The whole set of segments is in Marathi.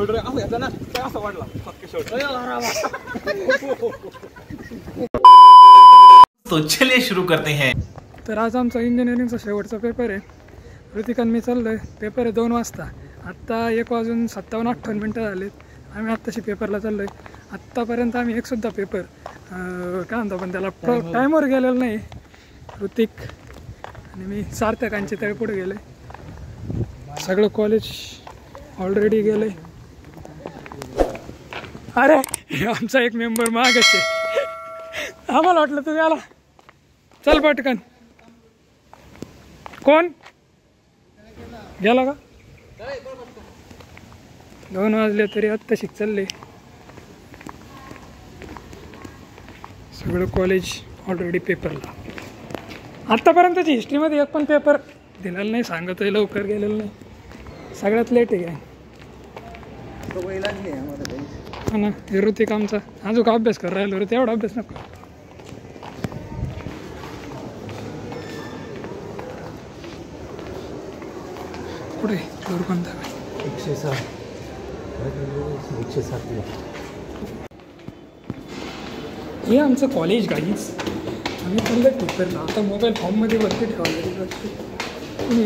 शोल्डर असं घेतला ना काय असं वाढला फक्त शोल्डर। तो चलिए शुरू करते हैं। तर आज आमचा इंजिनिअरिंगचा शेवटचा पेपर आहे। ऋतिक आणि मी चाललोय, पेपर आहे 2 वाजता। आत्ता 1:57-58 झालेत। आम्ही आत्ताशी पेपरला चाललोय। आत्तापर्यंत आम्ही एकसुद्धा पेपर काय म्हणतो पण त्याला टाईमवर गेलेलो नाही। ऋतिक आणि मी सार्थकांचे तळे पुढे गेले, सगळं कॉलेज ऑलरेडी गेले। अरे आमचा एक मेंबर मागच आहे, आम्हाला वाटलं तुम्ही आला, चल पटकन। कोण गेला का? 2 वाजले तरी आत्ता शिक चालले, सगळं कॉलेज ऑलरेडी पेपरला। आत्तापर्यंतची हिस्ट्रीमध्ये एक पण पेपर दिलेला नाही, सांगतोय लवकर गेलेलं नाही, सगळ्यात लेट आहे काय हा ना। हे ऋतिक आमचा अजून अभ्यास कर राहिलो रे, तेवढा अभ्यास नको। पुढे कोणता 107 हे आमचं कॉलेज गाईज। आम्ही चाललं पेपरला, आता मोबाईल फॉर्ममध्ये वरती ठेवायला तुम्ही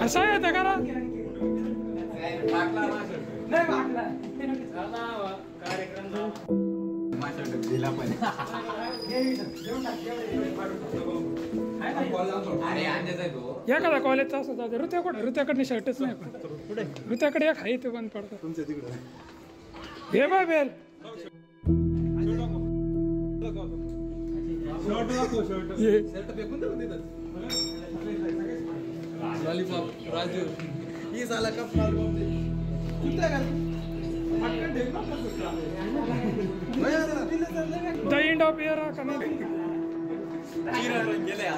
कसा येतं करा एखादा कॉलेजचा असं जाऊ ऋत्या कुठे ऋत्याकडे शर्टच नाही पण ऋत्याकडे एक आहे ते बंद पडतं हे बाय बेल राजू ही साला cup the end of year कमी गेले